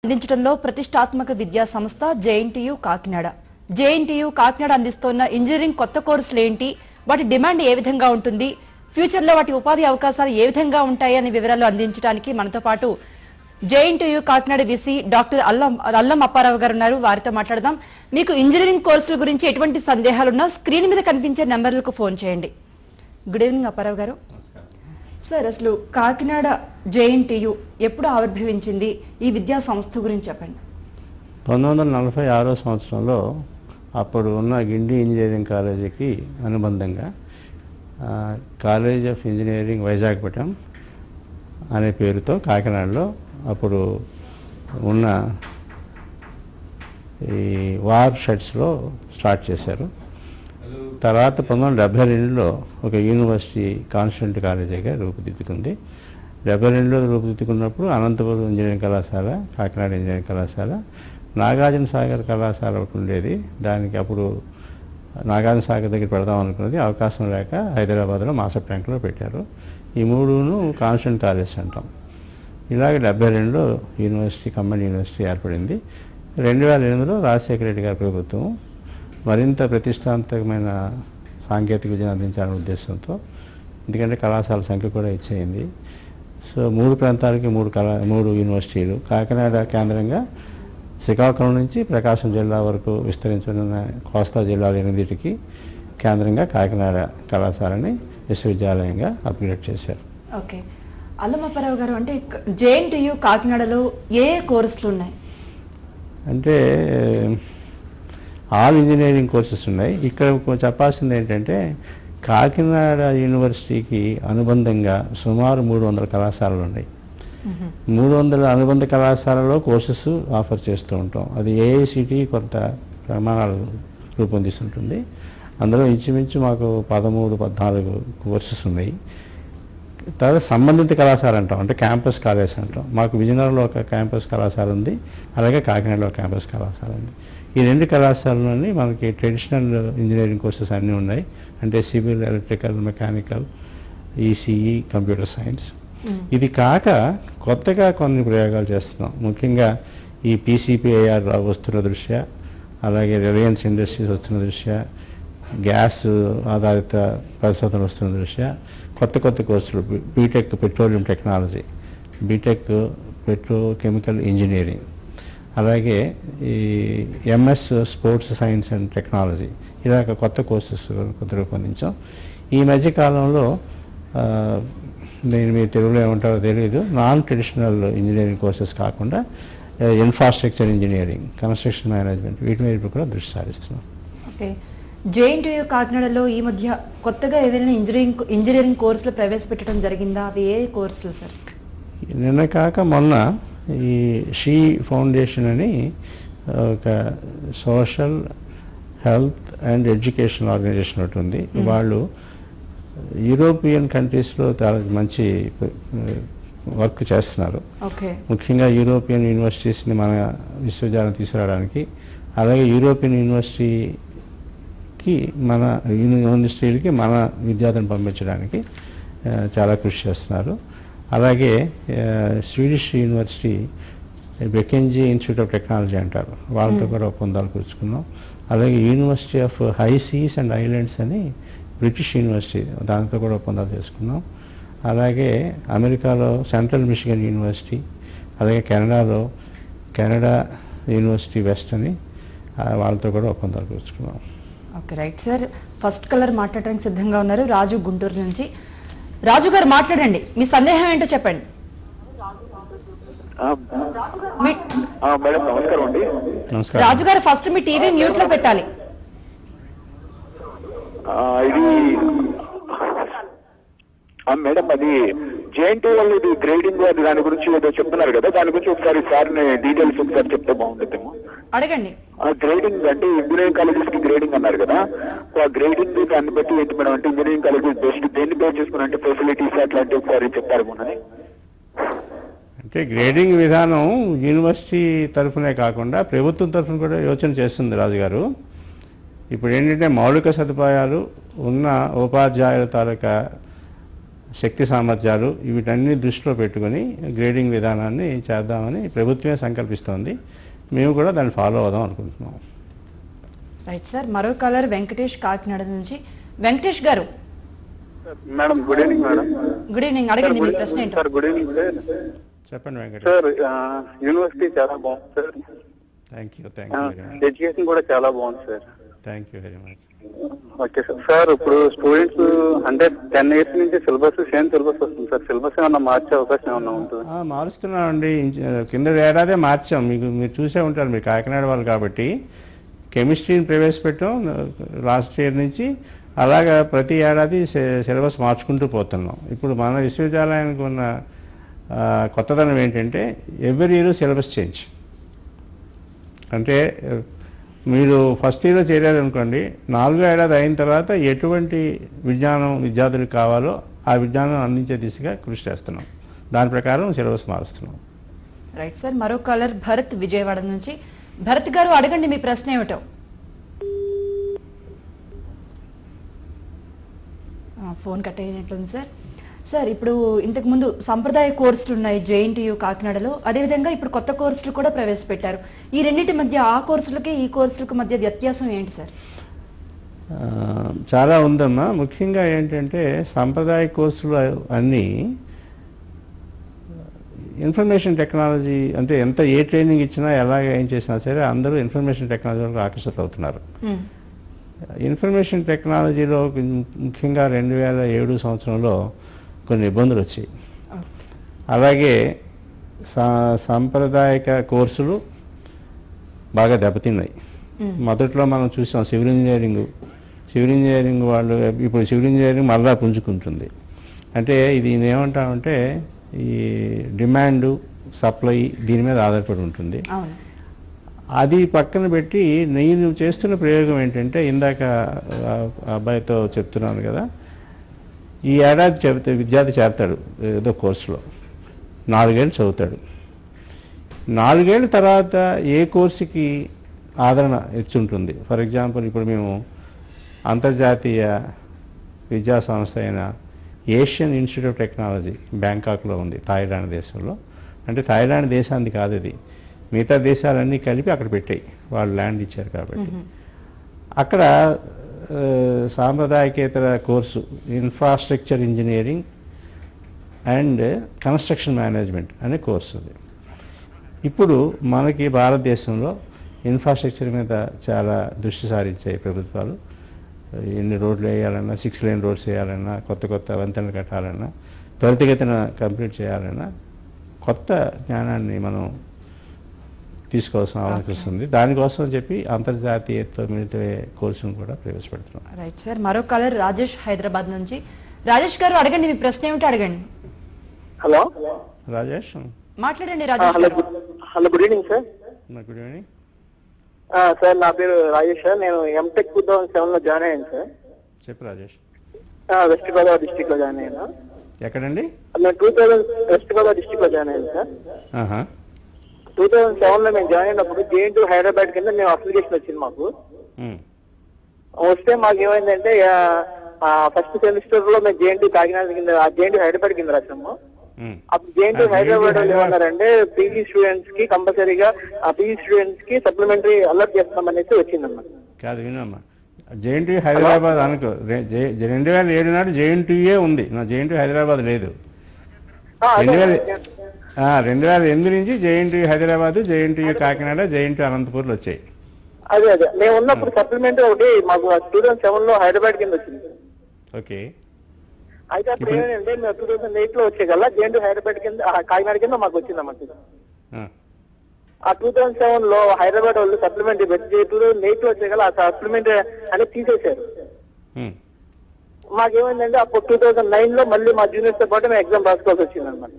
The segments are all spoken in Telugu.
అందించడంలో ప్రతిష్టాత్మక విద్యా సంస్థ జేఎన్టీయూ కాకినాడ. జేఎన్టీయూ కాకినాడ అందిస్తున్న ఇంజనీరింగ్ కొత్త కోర్సులు ఏంటి, వాటి డిమాండ్ ఏ విధంగా ఉంటుంది, ఫ్యూచర్ లో వాటి ఉపాధి అవకాశాలు ఏ విధంగా ఉంటాయి అనే వివరాలు అందించడానికి మనతో పాటు జేఎన్టీయూ కాకినాడ విసి డాక్టర్ అల్లం అప్పారావు గారు ఉన్నారు. వారితో మాట్లాడదాం. మీకు ఇంజనీరింగ్ కోర్సుల గురించి ఎటువంటి సందేహాలున్నా స్క్రీన్ మీద కనిపించే నంబర్లకు ఫోన్ చేయండి. గుడ్ ఈవినింగ్ అప్పారావు గారు. సార్, అసలు కాకినాడ జేఎన్టీయూ ఎప్పుడు ఆవిర్భవించింది, ఈ విద్యా సంస్థ గురించి చెప్పండి. 1946 సంవత్సరంలో అప్పుడు ఉన్న గిండి ఇంజనీరింగ్ కాలేజీకి అనుబంధంగా కాలేజ్ ఆఫ్ ఇంజనీరింగ్ వైజాగ్పట్నం అనే పేరుతో కాకినాడలో అప్పుడు ఉన్న ఈ వార్ షెడ్స్లో స్టార్ట్ చేశారు. తర్వాత 1972లో ఒక యూనివర్సిటీ కాన్స్టిట్యూంట్ కాలేజీగా రూపుదిద్దుకుంది. 72లో రూపుదిద్దుకున్నప్పుడు అనంతపురం ఇంజనీరింగ్ కళాశాల, కాకినాడ ఇంజనీరింగ్ కళాశాల, నాగార్జున సాగర్ కళాశాల ఒకటి ఉండేది. దానికి అప్పుడు నాగార్జున సాగర్ దగ్గర పెడదాం అనుకున్నది, అవకాశం లేక హైదరాబాద్లో మాసప్ ట్యాంక్లో పెట్టారు. ఈ మూడును కాన్స్టిట్యూంట్ కాలేజ్ అంటాం. ఇలాగే 72లో యూనివర్సిటీ కంబైన్డ్ యూనివర్సిటీ ఏర్పడింది. 2008లో రాజశేఖర రెడ్డి గారి ప్రభుత్వం మరింత ప్రతిష్టాత్మకమైన సాంకేతిక విద్యను అందించాలనే ఉద్దేశంతో, ఎందుకంటే కళాశాల సంఖ్య కూడా ఇచ్చేయింది. సో 3 ప్రాంతాలకి 3 యూనివర్సిటీలు, కాకినాడ కేంద్రంగా శ్రీకాకుళం నుంచి ప్రకాశం జిల్లా వరకు విస్తరించిన కోస్తా జిల్లాల 8కి కేంద్రంగా కాకినాడ కళాశాలని విశ్వవిద్యాలయంగా అప్గ్రేడ్ చేశారు. ఓకే, అల్లం అప్పారావు గారు, అంటే జేఎన్టీయూ కాకినాడలో ఏ కోర్సులు ఉన్నాయి? అంటే ఆల్ ఇంజనీరింగ్ కోర్సెస్ ఉన్నాయి. ఇక్కడ చెప్పాల్సింది ఏంటంటే కాకినాడ యూనివర్సిటీకి అనుబంధంగా సుమారు 300 కళాశాలలు ఉన్నాయి. 300 అనుబంధ కళాశాలలో కోర్సెస్ ఆఫర్ చేస్తూ ఉంటాం. అది ఏఐసిటి కొంత ప్రమాణాలు రూపొందిస్తుంటుంది. అందులో ఇంచుమించు మాకు 13-14 కోర్సెస్ ఉన్నాయి. తర్వాత సంబంధిత కళాశాల అంటాం, అంటే క్యాంపస్ కాలేజ్ అంటాం. మాకు విజయనగరంలో ఒక క్యాంపస్ కళాశాల ఉంది, అలాగే కాకినాడలో ఒక క్యాంపస్ కళాశాల ఉంది. ఈ 2 కళాశాలలోని మనకి ట్రెడిషనల్ ఇంజనీరింగ్ కోర్సెస్ అన్నీ ఉన్నాయి. అంటే civil, electrical, mechanical, ECE, computer science. ఇది కాక కొత్తగా కొన్ని ప్రయోగాలు చేస్తున్నాం. ముఖ్యంగా ఈ పీసీపీఐఆర్ వస్తున్న దృష్ట్యా, అలాగే రిలయన్స్ ఇండస్ట్రీస్ వస్తున్న దృష్ట్యా, గ్యాస్ ఆధారిత పరిశోధనలు వస్తున్న దృష్ట్యా కొత్త కోర్సులు, BTech petroleum technology, BTech petrochemical engineering, అలాగే ఈ MS sports science and technology, ఇలా కొత్త కోర్సెస్ రూపొందించాం. ఈ మధ్యకాలంలో నేను మీ తెలుగులో ఏమంటారో తెలియదు, నాన్ ట్రెడిషనల్ ఇంజనీరింగ్ కోర్సెస్ కాకుండా ఇన్ఫ్రాస్ట్రక్చర్ ఇంజనీరింగ్, కన్స్ట్రక్షన్ మేనేజ్మెంట్, వీటి మీద కూడా దృష్టి సారిస్తున్నాం. ఓకే, జేఎన్టీయూ కాకినాడలో ఈ మధ్య కొత్తగా ఏదైనా ఇంజనీరింగ్ కోర్సులు ప్రవేశపెట్టడం జరిగిందా? అవి ఏ కోర్సులు సార్? నిన్న కాక మొన్న ఈ షీ ఫౌండేషన్ అని ఒక social health and education organisation ఒకటి ఉంది. వాళ్ళు యూరోపియన్ కంట్రీస్లో చాలా మంచి వర్క్ చేస్తున్నారు. ముఖ్యంగా యూరోపియన్ యూనివర్సిటీస్ని మన విశ్వవిద్యాలయం తీసుకురావడానికి, అలాగే యూరోపియన్ యూనివర్సిటీకి మన యూనివర్సిటీలకి మన విద్యార్థులను పంపించడానికి చాలా కృషి చేస్తున్నారు. అలాగే స్వీడిష్ యూనివర్సిటీ బెకెంజీ ఇన్స్టిట్యూట్ ఆఫ్ టెక్నాలజీ అంటారు, వాళ్ళతో కూడా ఒప్పందాలు కూర్చుకున్నాం. అలాగే university of high seas and islands అని బ్రిటిష్ యూనివర్సిటీ, దాంతో కూడా ఒప్పందాలు చేసుకున్నాం. అలాగే అమెరికాలో సెంట్రల్ మిషిగన్ యూనివర్సిటీ, అలాగే కెనడాలో కెనడా యూనివర్సిటీ వెస్ట్ అని వాళ్ళతో కూడా ఒప్పందాలు కూర్చుకున్నాం. Okay, right sir. First caller మాట్లాడడానికి సిద్ధంగా ఉన్నారు, రాజు గుంటూరు నుంచి. రాజు గారు మాట్లాడండి, మీ సందేహం ఏంటో చెప్పండి. మేడం నమస్కారం అండి. రాజు గారు, ఫస్ట్ మీ టీవీ మ్యూట్ లో పెట్టాలి. ఇది మేడం, అది జేఎన్టీ వాళ్ళు ఇది గ్రేడింగ్ దాని గురించి ఏదో చెప్తున్నారు కదా, దాని గురించి ఒకసారి సార్ డీటెయిల్స్ ఒకసారి చెప్తే బాగుంటుందేమో. అడగండి. గ్రేడింగ్ అంటే ఇంజనీరింగ్ కాలేజెస్ కి గ్రేడింగ్ అన్నారు కదా, ఆ గ్రేడింగ్ దాన్ని బట్టి ఏంటి మేడం, అంటే ఇంజనీరింగ్ కాలేజెస్ బెస్ట్ దేన్ని బేస్ చేసుకుని, అంటే ఫెసిలిటీస్ అట్లాంటివి ఒకసారి చెప్తారేమో అని. అంటే గ్రేడింగ్ విధానం యూనివర్సిటీ తరఫునే కాకుండా ప్రభుత్వం తరఫున కూడా యోచన చేస్తుంది రాజుగారు. ఇప్పుడు ఏంటంటే మౌలిక సదుపాయాలు ఉన్న ఉపాధ్యాయుల తాలూకా శక్తి సామర్థ్యాలు వీటన్ని దృష్టిలో పెట్టుకొని గ్రేడింగ్ విధానాన్ని చేద్దామని ప్రభుత్వమే సంకల్పిస్తోంది. మేము కూడా దాన్ని ఫాలో అవుదాం అనుకుంటున్నాం. Right sir. మరో కాలర్ వెంకటేష్ కాకినాడ నుంచి. వెంకటేష్ గారు madam good evening madam. Good evening. అడగండి మీ ప్రశ్న ఏంటో. Sir good evening sir. చెప్పండి వెంకటేష్. సార్ యూనివర్సిటీ చాలా బాగుంది సార్. థ్యాంక్ యూ ఎడ్యుకేషన్ కూడా చాలా బాగుంది sir. Thank you very much. Okay sir. Sir ఇప్పుడు స్టూడెంట్స్ అంటే 10 years నుంచి సిలబస్ సేమ్ సిలబస్ వస్తుంది సార్. సిలబస్ ఏమన్నా మార్చే అవకాశం ఏమన్నా ఉంటుంది? మారుస్తున్నామండి. కింద ఏడాదే మార్చాం. మీరు చూసే ఉంటారు, మీరు కాకినాడ వాళ్ళు కాబట్టి. కెమిస్ట్రీని ప్రవేశపెట్టాం లాస్ట్ ఇయర్ నుంచి. అలాగా ప్రతి ఏడాది సిలబస్ మార్చుకుంటూ పోతున్నాం. ఇప్పుడు మన విశ్వవిద్యాలయానికి ఉన్న కొత్తదనం ఏంటంటే ఎవ్రీ ఇయర్ సిలబస్ చేంజ్. అంటే మీరు ఫస్ట్ ఇయర్లో చేరారనుకోండి, 4వ ఏడాది అయిన తర్వాత ఎటువంటి విజ్ఞానం విద్యార్థులకు కావాలో ఆ విజ్ఞానం అందించే దిశగా కృషి చేస్తున్నాం. దాని ప్రకారం సిలబస్ మారుస్తున్నాం. Right sir. మరో కాలర్ భరత్ విజయవాడ నుంచి. భరత్ గారు అడగండి మీ ప్రశ్న ఏమిటో. ఫోన్ కట్ అయినట్లుంది సార్. సార్ ఇప్పుడు ఇంతకు ముందు సంప్రదాయ కోర్సులు ఉన్నాయి జేఎన్టీయూ కాకినాడలో. అదేవిధంగా ఇప్పుడు కొత్త కోర్సులు కూడా ప్రవేశపెట్టారు. ఈ రెండింటి మధ్య, ఆ కోర్సులకి ఈ కోర్సులకు మధ్య వ్యత్యాసం ఏంటి సార్? చాలా ఉందమ్మా. ముఖ్యంగా ఏంటంటే సంప్రదాయ కోర్సులు అన్నీ ఇన్ఫర్మేషన్ టెక్నాలజీ, అంటే ఏ ట్రైనింగ్ ఇచ్చినా ఎలాగ ఏం చేసినా సరే అందరూ ఇన్ఫర్మేషన్ టెక్నాలజీ వరకు ఆకర్షితులు అవుతున్నారు. ఇన్ఫర్మేషన్ టెక్నాలజీలో ముఖ్యంగా 2007 సంవత్సరంలో కొన్ని ఇబ్బందులు వచ్చాయి. అలాగే సాంప్రదాయక కోర్సులు బాగా దెబ్బతిన్నాయి. మొదట్లో మనం చూసాం సివిల్ ఇంజనీరింగ్ వాళ్ళు. ఇప్పుడు సివిల్ ఇంజనీరింగ్ మళ్ళా పుంజుకుంటుంది. అంటే ఇది ఏమంటామంటే ఈ డిమాండ్ సప్లై దీని మీద ఆధారపడి ఉంటుంది. అది పక్కన పెట్టి నేను చేస్తున్న ప్రయోగం ఏంటంటే, ఇందాక అబ్బాయితో చెప్తున్నాను కదా, ఈ ఏడాది విద్యార్థి చేరతాడు ఏదో కోర్సులో, 4 ఏళ్ళు చదువుతాడు. 4 ఏళ్ళ తర్వాత ఏ కోర్సుకి ఆదరణ ఉంటుంది. ఫర్ ఎగ్జాంపుల్ ఇప్పుడు మేము అంతర్జాతీయ విద్యా సంస్థ అయిన ఏషియన్ ఇన్స్టిట్యూట్ ఆఫ్ టెక్నాలజీ బ్యాంకాక్లో ఉంది, థాయిలాండ్ దేశంలో. అంటే థాయిలాండ్ దేశానికి కాదు, ఇది మిగతా దేశాలన్నీ కలిపి అక్కడ పెట్టాయి, వాళ్ళు ల్యాండ్ ఇచ్చారు కాబట్టి. అక్కడ సాంప్రదాయకేతర course infrastructure engineering and construction management అనే కోర్సు ఉంది. ఇప్పుడు మనకి భారతదేశంలో ఇన్ఫ్రాస్ట్రక్చర్ మీద చాలా దృష్టి సారించాయి ప్రభుత్వాలు. ఎన్ని రోడ్లు వేయాలన్నా, 6 లేన్ రోడ్స్ వేయాలన్నా, కొత్త వంతెనలు కట్టాలన్నా, త్వరితగతిన కంప్లీట్ చేయాలన్నా కొత్త జ్ఞానాన్ని మనం తీసుకోవాల్సిన అవసరం ఉంది. దానికోసం చెప్పి అంతర్జాతీయతో మిగతా కోర్సును కూడా ప్రవేశపెడుతున్నాం. Right sir. మరో కాలర్ రాజేష్ హైదరాబాద్ నుంచి. రాజేష్ గారు అడగండి మీ ప్రశ్న ఏమిటో అడగండి. హలో రాజేష్ మాట్లాడండి. రాజేష్ గారు. Hello good evening sir. Good evening sir. నా పేరు రాజేష్ సార్. నేను ఎంటెక్ 2007లో జాయిన్ అయ్యాను సార్. చెప్పు రాజేష్. వెస్ట్ గోదావరి డిస్ట్రిక్ట్ లో జాయిన్ అయ్యాను. ఎక్కడండి? నేను 2000 వెస్ట్ గోదావరి డిస్ట్రిక్ట్ లో జాయిన్ అయ్యాను సార్. 2007లో మేము జాయిన్ అయినప్పుడు జేఎన్టీయూ హైదరాబాద్ కింద మేము అప్లికేషన్ వచ్చింది మాకు. వస్తే మాకు ఏమైందంటే ఫస్ట్ సెమిస్టర్ లో మేము జేఎన్టీయూ కాకినాడ కింద, జేఎన్టీయూ హైదరాబాద్ కింద రాసాము. అప్పుడు జేఎన్టీయూ హైదరాబాద్ వాళ్ళు ఏమన్నారంటే పీజీ స్టూడెంట్స్ కి కంపల్సరీగా పీజీ స్టూడెంట్స్ కి సప్లిమెంటరీ అలర్ట్ చేస్తామనేసి వచ్చిందమ్మా. కాదు వినమ్మా, జేఎన్టీయూ హైదరాబాద్ అనుకో, 2007 నాడు జేఎన్టీయూ ఉంది, నా జేఎన్టీయూ హైదరాబాద్ లేదు. 2008 నుంచి JNTU Hyderabad, JNTU Kakinada, JNTU అనంతపూర్లు వచ్చాయి. అదే మేము ఉన్నప్పుడు సప్లిమెంటరీ ఒకటి మాకు 2007లో హైదరాబాద్ కింద వచ్చింది. ఓకే. అయితే అప్పుడు ఏంటంటే మేము 2008లో వచ్చే కల్లా జేఎన్టీయూ హైదరాబాద్ కింద, కాకినాడ కింద మాకు వచ్చిందమ్మా. ఆ 2007లో హైదరాబాద్ వాళ్ళు సప్లిమెంటరీ పెట్టి 2008లో వచ్చే కల్లా ఆ సప్లిమెంటరీ అనేది తీసేశారు. మాకేమైందంటే అప్పుడు 2009లో మళ్ళీ మా జూనియర్స్ తో పాటు మేము ఎగ్జామ్ రాసుకోవాల్సి వచ్చింది అనమాట.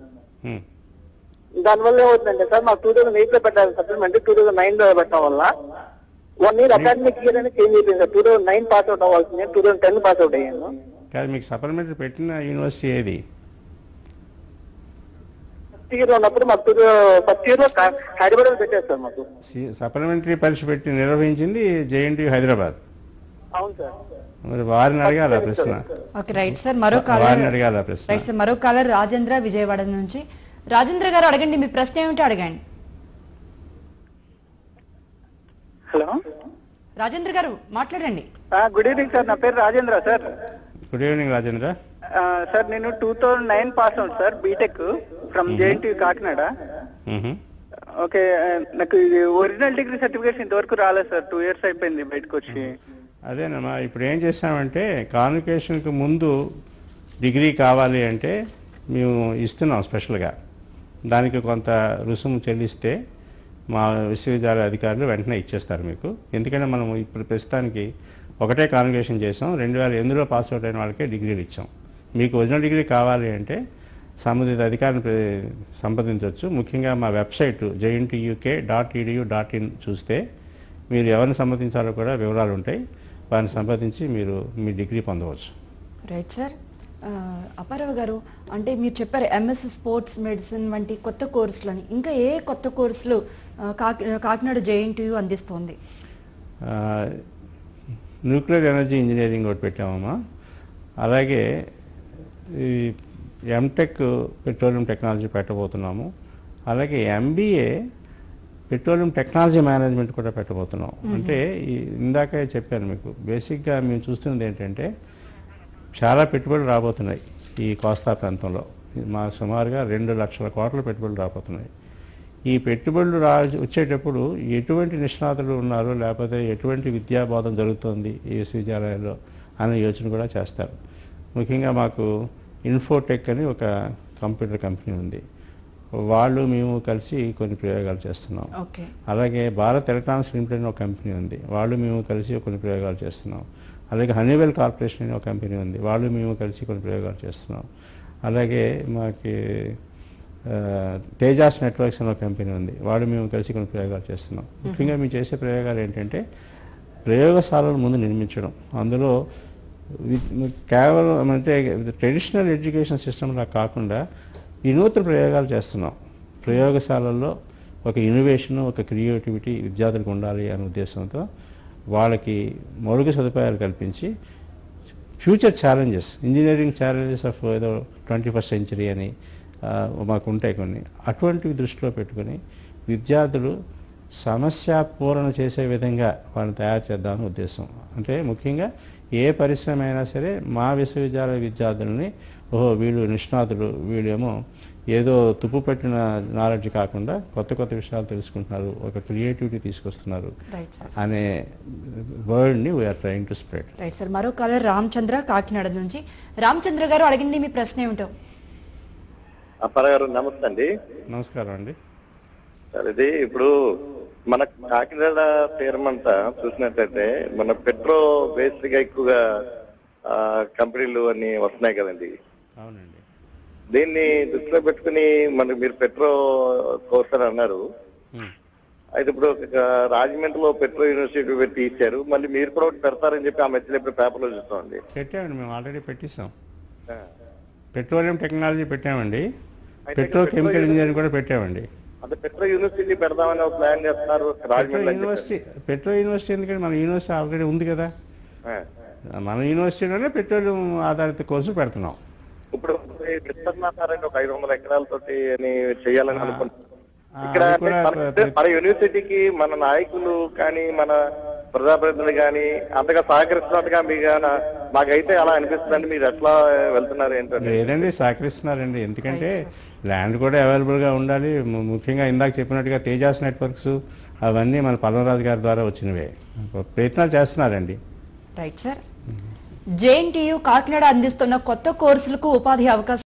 దానివల్ల ఏమవుతుందంటే సార్ మాకు 2008లో పెట్టాలి సప్లిమెంటరీ, 2009లో పెట్టడం వల్ల 1 year అకాడమిక్ ఇయర్ అనేది చేంజ్ అయిపోయింది సార్. 2009 పాస్ అవుట్ అవ్వాల్సింది 2010 పాస్ అవుట్ అయ్యాను. కాదు, మీకు సప్లిమెంటరీ పెట్టిన యూనివర్సిటీ ఏది? ఫస్ట్ ఇయర్ ఉన్నప్పుడు మాకు ఫస్ట్ ఇయర్ లో హైదరాబాద్ పెట్టారు సార్. మాకు సప్లిమెంటరీ పరీక్ష పెట్టి నిర్వహించింది జేఎన్టీయూ హైదరాబాద్. అవును సార్. మరి వారిని అడగాలి ఆ ప్రశ్న. Okay right sir. మరో కాలర్ వారిని అడగాలి ఆ ప్రశ్న. Right sir. మరో కాలర్ రాజేంద్ర విజయవాడ నుంచి. రాజేంద్ర గారు అడగండి, మీ ప్రశ్న ఏమిటో అడగండి. హలో రాజేంద్ర గారు మాట్లాడండి. గుడ్ ఈవినింగ్ సార్, నా పేరు Rajendra sir. Good evening Rajendra. Sir నేను 2009 pass out sir, BTech from JNT Kakinada. Okay, నాకు ఒరిజినల్ డిగ్రీ సర్టిఫికేషన్ ఇంతవరకు రాలేదు సార్, 2 years అయిపోయింది బయటకు వచ్చి. అదేనమ్మా, ఇప్పుడు ఏం చేస్తామంటే కాన్వకేషన్కి ముందు డిగ్రీ కావాలి అంటే మేము ఇస్తున్నాం స్పెషల్గా. దానికి కొంత రుసుము చెల్లిస్తే మా విశ్వవిద్యాలయ అధికారులు వెంటనే ఇచ్చేస్తారు మీకు. ఎందుకంటే మనం ఇప్పుడు ప్రస్తుతానికి ఒకటే కాన్వకేషన్ చేసాం, 2008లో పాస్ అవుట్ అయిన వాళ్ళకే డిగ్రీలు ఇచ్చాం. మీకు ఒరిజినల్ డిగ్రీ కావాలి అంటే సంబంధిత అధికారిని సంప్రదించవచ్చు. ముఖ్యంగా మా వెబ్సైట్ jntuk.edu.in చూస్తే మీరు ఎవరిని సంప్రదించాలో కూడా వివరాలు ఉంటాయి. వారిని సంప్రదించి మీరు మీ డిగ్రీ పొందవచ్చు. Right sir. అప్పారావు గారు, అంటే మీరు చెప్పారు ఎంఎస్ స్పోర్ట్స్ మెడిసిన్ వంటి కొత్త కోర్సులని, ఇంకా ఏ కొత్త కోర్సులు కాకినాడ జేఎన్టీయూ అందిస్తోంది? న్యూక్లియర్ ఎనర్జీ ఇంజనీరింగ్ ఒకటి పెట్టామమ్మా. అలాగే ఈ ఎంటెక్ పెట్రోలియం టెక్నాలజీ పెట్టబోతున్నాము. అలాగే ఎంబీఏ పెట్రోలియం టెక్నాలజీ మేనేజ్మెంట్ కూడా పెట్టబోతున్నాం. అంటే ఇందాకే చెప్పాను మీకు, బేసిక్గా మేము చూస్తున్నది ఏంటంటే చాలా పెట్టుబడులు రాబోతున్నాయి ఈ కోస్తా ప్రాంతంలో. మా సుమారుగా 2 లక్షల కోట్ల పెట్టుబడులు రాబోతున్నాయి. ఈ పెట్టుబడులు వచ్చేటప్పుడు ఎటువంటి నిష్ణాతులు ఉన్నారో, లేకపోతే ఎటువంటి విద్యాబోధన జరుగుతుంది ఈ విశ్వవిద్యాలయాల్లో అనే యోచన కూడా చేస్తారు. ముఖ్యంగా మాకు ఇన్ఫోటెక్ అని ఒక కంప్యూటర్ కంపెనీ ఉంది, వాళ్ళు మేము కలిసి కొన్ని ప్రయోగాలు చేస్తున్నాం. అలాగే భారత్ ఎలక్ట్రానిక్స్ లిమిటెడ్ ఒక కంపెనీ ఉంది, వాళ్ళు మేము కలిసి కొన్ని ప్రయోగాలు చేస్తున్నాం. అలాగే హనీవెల్ కార్పొరేషన్ అనే ఒక కంపెనీ ఉంది, వాళ్ళు మేము కలిసి కొన్ని ప్రయోగాలు చేస్తున్నాం. అలాగే మాకు తేజాస్ నెట్వర్క్స్ అనే ఒక కంపెనీ ఉంది, వాళ్ళు మేము కలిసి కొన్ని ప్రయోగాలు చేస్తున్నాం. ముఖ్యంగా మేము చేసే ప్రయోగాలు ఏంటంటే ప్రయోగశాలను ముందు నిర్మించడం. అందులో కేవలం అంటే ట్రెడిషనల్ ఎడ్యుకేషన్ సిస్టమ్లా కాకుండా వినూత్న ప్రయోగాలు చేస్తున్నాం. ప్రయోగశాలల్లో ఒక ఇన్నోవేషన్, ఒక క్రియేటివిటీ విద్యార్థులకు ఉండాలి అనే ఉద్దేశంతో వాళ్ళకి మౌలిక సదుపాయాలు కల్పించి future challenges, engineering challenges of ఏదో 21st century అని మాకు ఉంటాయి కొన్ని, అటువంటివి దృష్టిలో పెట్టుకుని విద్యార్థులు సమస్య పూరణ చేసే విధంగా వాళ్ళని తయారు చేద్దామని ఉద్దేశం. అంటే ముఖ్యంగా ఏ పరిశ్రమ అయినా సరే మా విశ్వవిద్యాలయ విద్యార్థులని వీళ్ళు నిష్ణాతులు, వీళ్ళేమో ఏదో తుప్పు పెట్టిన నాలెడ్జ్ కాకుండా కొత్త కొత్త విషయాలు తెలుసుకుంటున్నారు, ఒక క్రియేటివిటీ తీసుకొస్తున్నారు అనే వర్డ్ని we're trying to spread. Right sir. మరో కాలర్ రామచంద్ర కాకినాడ నుంచి. రామచంద్ర గారు అడిగింది మీ ప్రశ్న ఏమిటో? అప్పారావు గారు నమస్తే అండి. నమస్కారం అండి. సార్, ఇది ఇప్పుడు మన కాకినాడ తీరమంతా చూసినట్లయితే మన పెట్రో బేస్డ్ గా ఎక్కువగా కంపెనీలు అన్ని వస్తున్నాయి కదండి. అవునండి. దీన్ని దృష్టిలో పెట్టుకుని మీరు పెట్రో కోర్స్ అని అన్నారు. అయితే ఇప్పుడు రాజమండ్రిలో పెట్రో యూనివర్సిటీ పెట్టి ఇచ్చారు, మళ్ళీ మీరు కూడా ఒకటి పెడతారని చెప్పి ఆ మధ్యలో ఇప్పుడు పేపర్లో చూస్తామండి. పెట్టామండి, మేము ఆల్రెడీ పెట్టిస్తాం. పెట్రోలియం టెక్నాలజీ పెట్టామండి, పెట్రో కెమికల్ ఇంజనీరింగ్ కూడా పెట్టామండి. అంటే పెట్రో యూనివర్సిటీ పెడదామని ఒక ప్లాన్ చేస్తున్నారు రాజమండ్రి యూనివర్సిటీ. పెట్రో యూనివర్సిటీ ఎందుకంటే మన యూనివర్సిటీ ఆల్రెడీ ఉంది కదా, మన యూనివర్సిటీలోనే పెట్రోలియం ఆధారిత కోర్సు పెడుతున్నాం. ఇప్పుడు విస్తరణారండి ఒక 500 ఎకరాలతోటి అని చేయాలని అనుకుంటున్నాం. ఇక్కడ మన యూనివర్సిటీకి మన నాయకులు కానీ మన ప్రజాప్రతినిధులు కానీ అంతగా సహకరిస్తున్నట్టుగా మీకు మాకైతే అలా అనిపిస్తుందండి. మీరు ఎట్లా వెళ్తున్నారు ఏంటంటే? లేదండి, సహకరిస్తున్నారండి. ఎందుకంటే ల్యాండ్ కూడా అవైలబుల్గా ఉండాలి. ముఖ్యంగా ఇందాక చెప్పినట్టుగా తేజాస్ నెట్వర్క్స్ అవన్నీ మన పల్వరాజు గారి ద్వారా వచ్చినవే, ప్రయత్నాలు చేస్తున్నారండి. Right sir. జేఎన్టీయూ కాకినాడ అందిస్తున్న కొత్త కోర్సులకు ఉపాధి అవకాశం